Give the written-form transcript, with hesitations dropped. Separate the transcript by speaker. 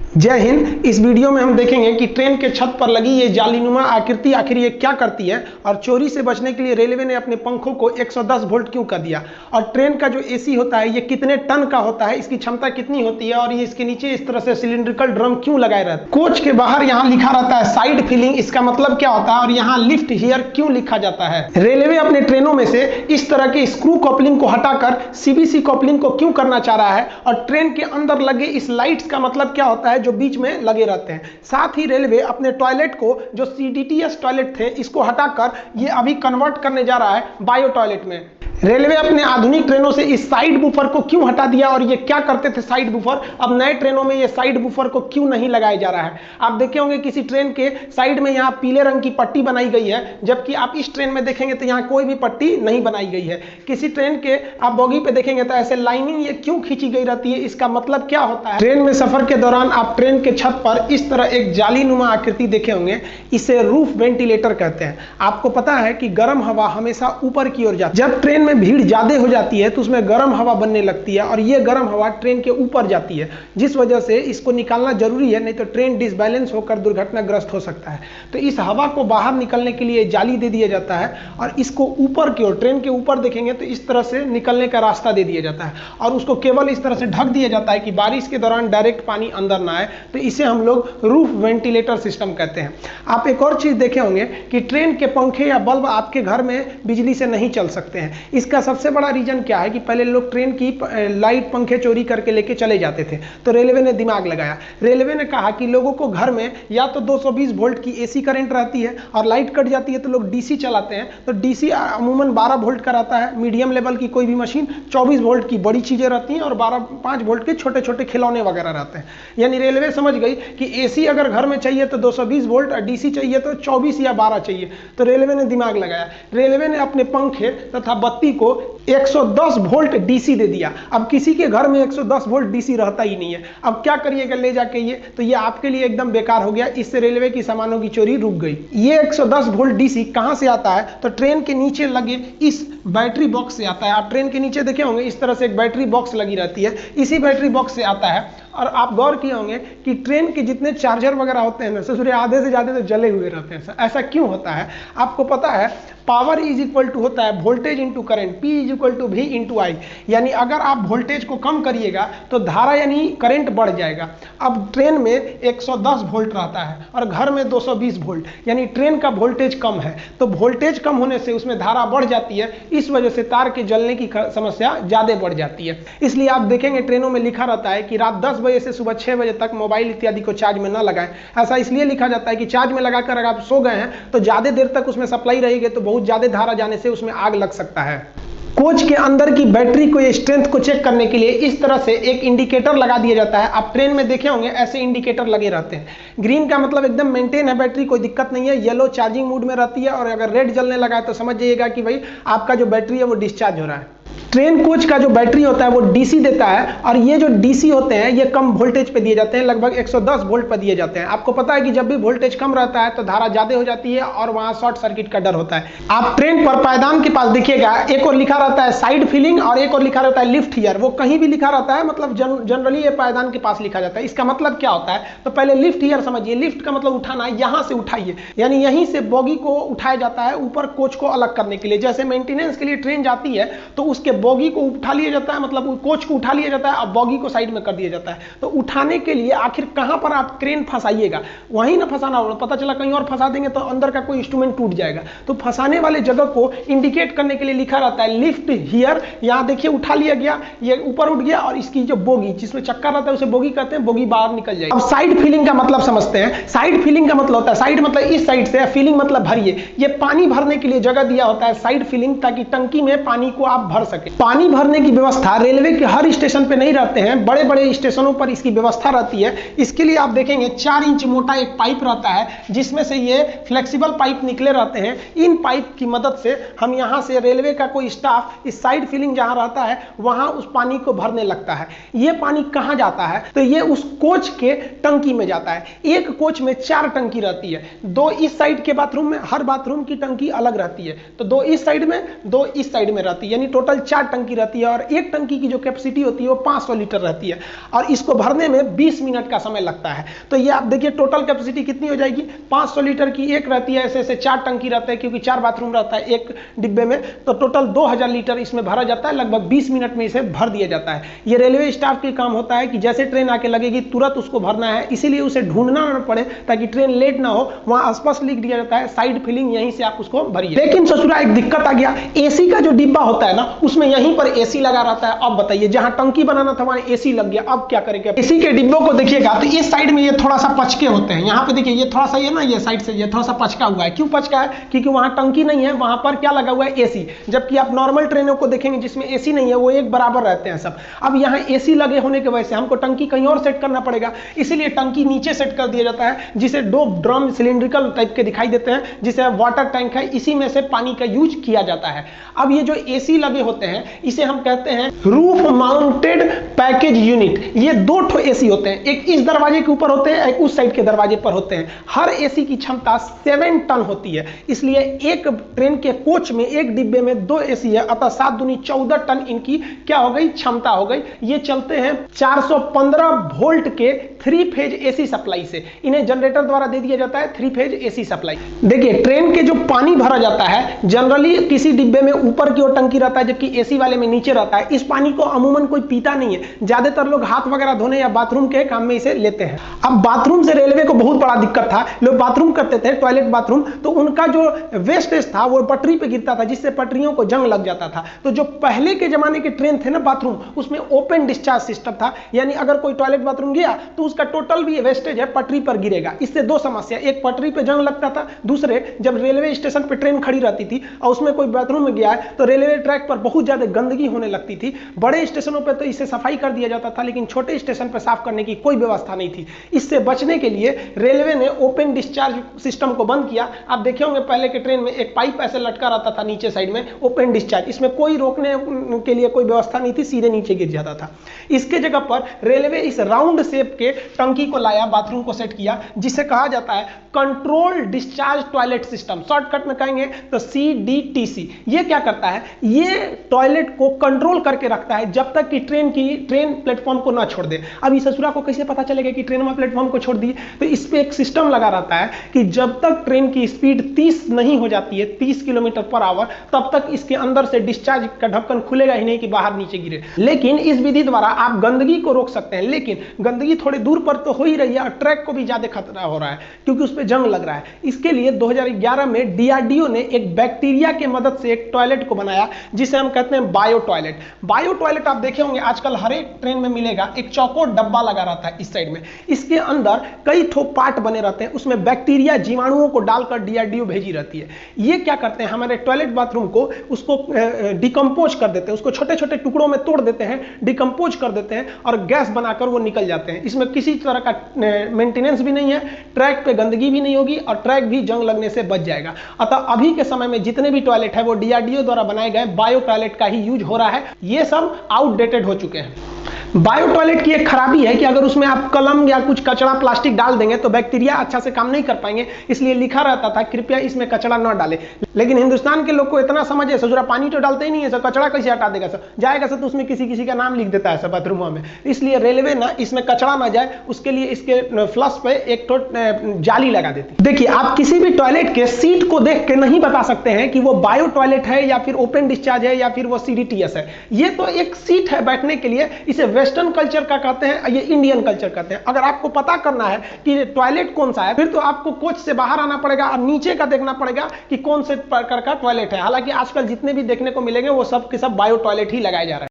Speaker 1: जय हिंद। इस वीडियो में हम देखेंगे कि ट्रेन के छत पर लगी ये जालीनुमा आकृति आखिर ये क्या करती है और चोरी से बचने के लिए रेलवे ने अपने पंखों को 110 वोल्ट क्यों कर दिया, और ट्रेन का जो एसी होता है ये कितने टन का होता है, इसकी क्षमता कितनी होती है, और ये इसके नीचे इस तरह से सिलिंड्रिकल ड्रम क्यों लगाए रहते हैं। कोच के बाहर यहाँ लिखा रहता है साइड फिलिंग, इसका मतलब क्या होता है, और यहाँ लिफ्ट हियर क्यों लिखा जाता है। रेलवे अपने ट्रेनों में से इस तरह के स्क्रू कपलिंग को हटाकर सीबीसी कपलिंग को क्यों करना चाह रहा है, और ट्रेन के अंदर लगे इस लाइट्स का मतलब क्या होता है जो बीच में लगे रहते हैं। साथ ही रेलवे अपने टॉयलेट को जो सीडीटीएस टॉयलेट थे इसको हटाकर ये अभी कन्वर्ट करने जा रहा है बायो टॉयलेट में। रेलवे अपने आधुनिक ट्रेनों से इस साइड बूफर को क्यों हटा दिया, और ये क्या करते थे साइड बूफर, अब नए ट्रेनों में ये साइड बूफर को क्यों नहीं लगाया जा रहा है। आप देखे होंगे किसी ट्रेन के साइड में यहाँ पीले रंग की पट्टी बनाई गई है, जबकि आप इस ट्रेन में देखेंगे तो यहाँ कोई भी पट्टी नहीं बनाई गई है। किसी ट्रेन के आप बोगी पे देखेंगे तो ऐसे लाइनिंग ये क्यों खींची गई रहती है, इसका मतलब क्या होता है। ट्रेन में सफर के दौरान आप ट्रेन के छत पर इस तरह एक जालीनुमा आकृति देखे होंगे, इसे रूफ वेंटिलेटर कहते हैं। आपको पता है कि गर्म हवा हमेशा ऊपर की ओर जाती है। जब ट्रेन में भीड़ ज्यादा हो जाती है तो उसमें गर्म हवा बनने लगती है, और ये गर्म हवा ट्रेन के ऊपर जाती है, जिस वजह से इसको निकालना जरूरी है, नहीं तो ट्रेन डिसबैलेंस होकर दुर्घटनाग्रस्त हो सकता है। तो इस हवा को बाहर निकलने के लिए जाली दे दिया जाता है, और इसको ऊपर की ओर ट्रेन के ऊपर देखेंगे तो इस तरह से निकलने का रास्ता दे दिया जाता है, और उसको केवल इस तरह से ढक दिया जाता है कि बारिश के दौरान डायरेक्ट पानी अंदर ना आए। तो इसे हम लोग रूफ वेंटिलेटर सिस्टम कहते हैं। आप एक और चीज देखे होंगे कि ट्रेन के पंखे या बल्ब आपके घर में बिजली से नहीं चल सकते हैं। इसका सबसे बड़ा रीजन क्या है कि पहले लोग ट्रेन की लाइट पंखे चोरी करके लेके चले जाते थे, तो रेलवे ने दिमाग लगाया। रेलवे ने कहा कि लोगों को घर में या तो 220 वोल्ट की एसी करंट रहती है, और लाइट कट जाती है तो लोग डीसी चलाते हैं, तो डीसी अमूमन 12 वोल्ट का रहता है। मीडियम लेवल की कोई भी मशीन 24 वोल्ट की बड़ी चीजें रहती हैं, और 5 वोल्ट के छोटे छोटे खिलौने वगैरह रहते हैं। यानी रेलवे समझ गई कि एसी अगर घर में चाहिए तो 220 वोल्ट, और डीसी चाहिए तो 24 या 12 चाहिए। तो रेलवे ने दिमाग लगाया, रेलवे ने अपने पंखे तथा बत्ती को 110 वोल्ट डीसी दे दिया। अब किसी के घर में 110 वोल्ट डीसी रहता ही नहीं है, अब क्या करिएगा ले जाके ये, तो ये आपके लिए एकदम बेकार हो गया। इससे रेलवे की सामानों की चोरी रुक गई। ये 110 वोल्ट डीसी कहां से आता है, तो ट्रेन के नीचे लगे इस बैटरी बॉक्स से आता है। आप ट्रेन के नीचे देखे होंगे इस तरह से एक बैटरी बॉक्स लगी रहती है, इसी बैटरी बॉक्स से आता है। और आप गौर किए होंगे कि ट्रेन के जितने चार्जर वगैरह होते हैं ना, ससुरे आधे से ज्यादा तो जले हुए रहते हैं। ऐसा क्यों होता है आपको पता है। पावर इज इक्वल टू होता है voltage into current, P is equal to V into I. यानी अगर आप वोल्टेज को कम करिएगा तो धारा यानी करंट बढ़ जाएगा। अब ट्रेन में 110 वोल्ट रहता है और घर में 220 वोल्ट, यानी ट्रेन का वोल्टेज कम है, तो वोल्टेज कम होने से उसमें धारा बढ़ जाती है। इस वजह से तार के जलने की समस्या ज्यादा बढ़ जाती है। इसलिए आप देखेंगे ट्रेनों में लिखा रहता है कि रात 10 बजे से सुबह 6 बजे तक मोबाइल इत्यादि को चार्ज में न लगाएं। ऐसा इसलिए लिखा जाता है कि चार्ज में लगाकर अगर आप सो गए हैं तो ज्यादा देर तक उसमें सप्लाई रहेगी, तो बहुत ज्यादा धारा जाने से उसमें आग लग सकता है। कोच के अंदर की बैटरी को स्ट्रेंथ को चेक करने के लिए इस तरह से एक इंडिकेटर लगा दिया जाता है। आप ट्रेन में देखे होंगे ऐसे इंडिकेटर लगे रहते हैं। ग्रीन का मतलब एकदम मेंटेन है बैटरी, कोई दिक्कत नहीं है। येलो चार्जिंग मूड में रहती है, और अगर रेड जलने लगा है तो समझ जाइएगा कि भाई आपका जो बैटरी है वो डिस्चार्ज हो रहा है। ट्रेन कोच का जो बैटरी होता है वो डीसी देता है, और ये जो डीसी होते हैं ये कम वोल्टेज पे दिए जाते हैं, लगभग 110 वोल्ट पर दिए जाते हैं। आपको पता है कि जब भी वोल्टेज कम रहता है तो धारा ज्यादा हो जाती है, और वहां शॉर्ट सर्किट का डर होता है। आप ट्रेन पर पायदान के पास देखिएगा, एक और लिखा रहता है साइड फिलिंग और एक और लिखा रहता है लिफ्ट हियर। वो कहीं भी लिखा रहता है, मतलब जनरली ये पायदान के पास लिखा जाता है। इसका मतलब क्या होता है, तो पहले लिफ्ट हियर समझिए। लिफ्ट का मतलब उठाना, यहां से उठाइए, यानी यहीं से बोगी को उठाया जाता है ऊपर कोच को अलग करने के लिए। जैसे मेंटेनेंस के लिए ट्रेन जाती है तो उसके बोगी को उठा लिया जाता है, मतलब कोच को उठा लिया जाता है, और बॉगी को साइड में कर दिया जाता है। तो उठाने के लिए आखिर कहां पर आप क्रेन फंसाइएगा, वहीं ना फंसाना होगा। पता चला कहीं और फंसा देंगे तो अंदर का कोई इंस्ट्रूमेंट टूट जाएगा। तो फंसाने वाले जगह को इंडिकेट करने के लिए लिखा रहता है लिफ्ट हियर। यहां देखिए उठा लिया गया, ये ऊपर उठ गया, और इसकी जो बोगी जिसमें चक्कर रहता है उसे बोगी कहते हैं, बोगी बाहर निकल जाएगी। अब साइड फिलिंग का मतलब समझते हैं। साइड फिलिंग का मतलब होता है, साइड मतलब इस साइड से, फिलिंग मतलब भरिए। ये पानी भरने के लिए जगह दिया होता है साइड फिलिंग, ताकि टंकी में पानी को आप भर सके। पानी भरने की व्यवस्था रेलवे के हर स्टेशन पे नहीं रहते हैं, बड़े बड़े स्टेशनों पर इसकी व्यवस्था रहती है। इसके लिए आप देखेंगे 4 इंच मोटा एक पाइप रहता है, जिसमें से ये फ्लेक्सिबल पाइप निकले रहते हैं। इन पाइप की मदद से हम यहाँ से रेलवे का कोई स्टाफ इस साइड फिलिंग जहां रहता है वहां उस पानी को भरने लगता है। ये पानी कहां जाता है, तो ये उस कोच के टंकी में जाता है। एक कोच में 4 टंकी रहती है, 2 इस साइड के बाथरूम में, हर बाथरूम की टंकी अलग रहती है। तो 2 इस साइड में, 2 इस साइड में रहती है, यानी टोटल टोटल 4 टंकी रहती है और एक टंकी की जो कैपेसिटी होती है वो 500 लीटर रहती है और इसको भरने में 20 मिनट का समय लगता है। तो ये आप देखिए टोटल कैपेसिटी कितनी हो जाएगी, 500 लीटर की एक रहती है, ऐसे ऐसे 4 टंकी रहता है क्योंकि 4 बाथरूम रहता है एक डिब्बे में, तो टोटल 2000 लीटर इसमें भरा जाता है, लगभग 20 मिनट में इसे भर दिया जाता है। ये रेलवे स्टाफ का काम होता है कि जैसे ट्रेन आके लगेगी तुरंत उसको भरना है, इसीलिए उसे ढूंढना ना पड़े ताकि ट्रेन लेट ना हो। वहां आसपास लिख दिया जाता है साइड फिलिंग, यहीं से आप उसको भरिए। लेकिन ससुरा एक दिक्कत आ गया, एसी का जो डिब्बा होता है ना उसमें यहीं पर एसी लगा रहता है। अब बताइए जहां टंकी बनाना था वहां एसी लग गया, अब क्या करेंगे। एसी के डिब्बों को देखिएगा तो इस साइड में ये थोड़ा सा पचके होते हैं, यहाँ पे देखिए ये थोड़ा सा ये ना ये साइड से ये थोड़ा सा पचका हुआ है। क्यों पचका है, क्योंकि वहां टंकी नहीं है, वहां पर क्या लगा हुआ है, एसी। जबकि आप नॉर्मल ट्रेनों को देखेंगे जिसमें एसी नहीं है वो एक बराबर रहते हैं सब। अब यहाँ एसी लगे होने की वजह से हमको टंकी कहीं और सेट करना पड़ेगा, इसीलिए टंकी नीचे सेट कर दिया जाता है, जिसे 2 ड्रम सिलिंड्रिकल टाइप के दिखाई देते हैं, जिसे वाटर टैंक है, इसी में से पानी का यूज किया जाता है। अब ये जो एसी लगे होते हैं इसे हम कहते हैं रूफ माउंटेड पैकेज यूनिट। ये 2 ठो एसी होते हैं, एक इस दरवाजे के ऊपर होते हैं, एक उस साइड के दरवाजे पर होते हैं। हर एसी की क्षमता 7 टन होती है, इसलिए एक ट्रेन के कोच में एक डिब्बे में 2 एसी है, अतः 7 दूनी 14 टन इनकी क्या हो गई, क्षमता हो गई। ये चलते हैं 415 वोल्ट के 3 फेज एसी सप्लाई से, इन्हें जनरेटर द्वारा दे दिया जाता है 3 फेज एसी सप्लाई। देखिए ट्रेन के जो पानी भरा जाता है जनरली किसी डिब्बे में ऊपर की ओर टंकी रहता है जबकि एसी वाले में नीचे रहता है। इस पानी को अमूमन कोई पीता नहीं है, ज्यादातर लोग हाथ वगैरह धोने या बाथरूम के काम में इसे लेते हैं। अब बाथरूम से रेलवे को बहुत बड़ा दिक्कत था, लोग बाथरूम करते थे टॉयलेट बाथरूम, तो उनका जो वेस्टेज था वो पटरी पे गिरता था जिससे पटरियों को जंग लग जाता था। तो जो पहले के जमाने के ट्रेन थे ना बाथरूम, उसमें ओपन डिस्चार्ज सिस्टम था, यानी अगर कोई टॉयलेट बाथरूम गया तो उसका टोटल भी वेस्टेज है पटरी पर गिरेगा। इससे 2 समस्या, एक पटरी पे जंग लगता था, दूसरे जब रेलवे स्टेशन पे ट्रेन खड़ी रहती थी और उसमें कोई बाथरूम में गया है तो रेलवे ट्रैक पर बहुत ज्यादा गंदगी होने लगती थी। बड़े स्टेशनों पर तो इसे सफाई कर दिया जाता था लेकिन छोटे स्टेशन पर साफ करने की कोई व्यवस्था नहीं थी। इससे बचने के लिए रेलवे ने ओपन डिस्चार्ज सिस्टम को बंद किया। आप देखे होंगे पहले के ट्रेन में एक पाइप ऐसे लटका रहता था नीचे साइड में, ओपन डिस्चार्ज, इसमें कोई रोकने के लिए कोई व्यवस्था नहीं थी, सीधे नीचे गिर जाता था। इसके जगह पर रेलवे इस राउंड शेप के टंकी को लाया, बाथरूम को सेट किया, जिसे कहा जाता है control discharge toilet system, shortcut में कहेंगे तो CDTC। ये क्या करता है, ये टॉयलेट को कंट्रोल करके रखता है जब तक कि ट्रेन प्लेटफॉर्म को ना छोड़ दे। अब इस ससुरा को कैसे पता चलेगा कि ट्रेन में प्लेटफॉर्म को छोड़ दी, तो इस पे एक सिस्टम लगा रहता है कि जब तक ट्रेन की स्पीड 30 नहीं हो जाती है, 30 किलोमीटर पर आवर, तब तक इसके अंदर से डिस्चार्ज का ढक्कन खुलेगा ही नहीं कि बाहर नीचे गिरे। लेकिन इस विधि द्वारा आप गंदगी को रोक सकते हैं, लेकिन गंदगी थोड़ी दूर पर तो हो ही रही है और ट्रैक को भी ज्यादा खतरा हो रहा है क्योंकि उस पर जंग लग रहा है। इसके लिए 2011 में DRDO ने एक बैक्टीरिया के मदद से एक टॉयलेट को बनाया जिसे हम कहते हैं बायो टॉयलेट। बायो टॉयलेट आप देखे होंगे आजकल हर एक ट्रेन में मिलेगा, एक चौकोर डब्बा लगा रहता है इस साइड में, इसके अंदर कई ठो पार्ट बने रहते हैं, उसमें बैक्टीरिया जीवाणुओं को डालकर DRDO भेजी रहती है। ये क्या करते हैं, हमारे टॉयलेट बाथरूम को उसको डिकम्पोज कर देते हैं, उसको छोटे छोटे टुकड़ों में तोड़ देते हैं, डिकम्पोज कर देते हैं और गैस बनाकर वो निकल जाते हैं। इसमें किसी तरह का मेंटेनेंस भी नहीं है, ट्रैक पे गंदगी भी नहीं होगी और ट्रैक भी जंग लगने से बच जाएगा। अतः अभी के समय में जितने भी टॉयलेट है वो DRDO द्वारा बनाए गए बायो टॉयलेट का ही यूज हो रहा है, ये सब आउटडेटेड हो चुके हैं। बायो टॉयलेट की एक खराबी है कि अगर उसमें आप कलम या कुछ कचरा प्लास्टिक डाल देंगे तो बैक्टीरिया अच्छा से काम नहीं कर पाएंगे, इसलिए लिखा रहता था कृपया इसमें कचरा न डालें। लेकिन हिंदुस्तान के लोग को इतना समझ है, ससुरा पानी तो डालते ही नहीं है, सब कचरा कैसे हटा देगा, सब जाएगा सब तो उसमें किसी किसी का नाम लिख देता है सब बाथरूम में। इसलिए रेलवे ना इसमें कचरा ना जाए उसके लिए इसके फ्लश पे एक तो जाली लगा देती। देखिए आप किसी भी टॉयलेट के सीट को देख के नहीं बता सकते हैं कि वो बायो टॉयलेट है या फिर ओपन डिस्चार्ज है या फिर वो CDTS है। ये तो एक सीट है बैठने के लिए, इसे वेस्टर्न कल्चर का कहते हैं, ये इंडियन कल्चर कहते हैं। अगर आपको पता करना है कि टॉयलेट कौन सा है फिर तो आपको कोच से बाहर आना पड़ेगा और नीचे का देखना पड़ेगा कि कौन से प्रकार का टॉयलेट है। हालांकि आजकल जितने भी देखने को मिलेंगे वो सब के सब बायो टॉयलेट ही लगाए जा रहे हैं।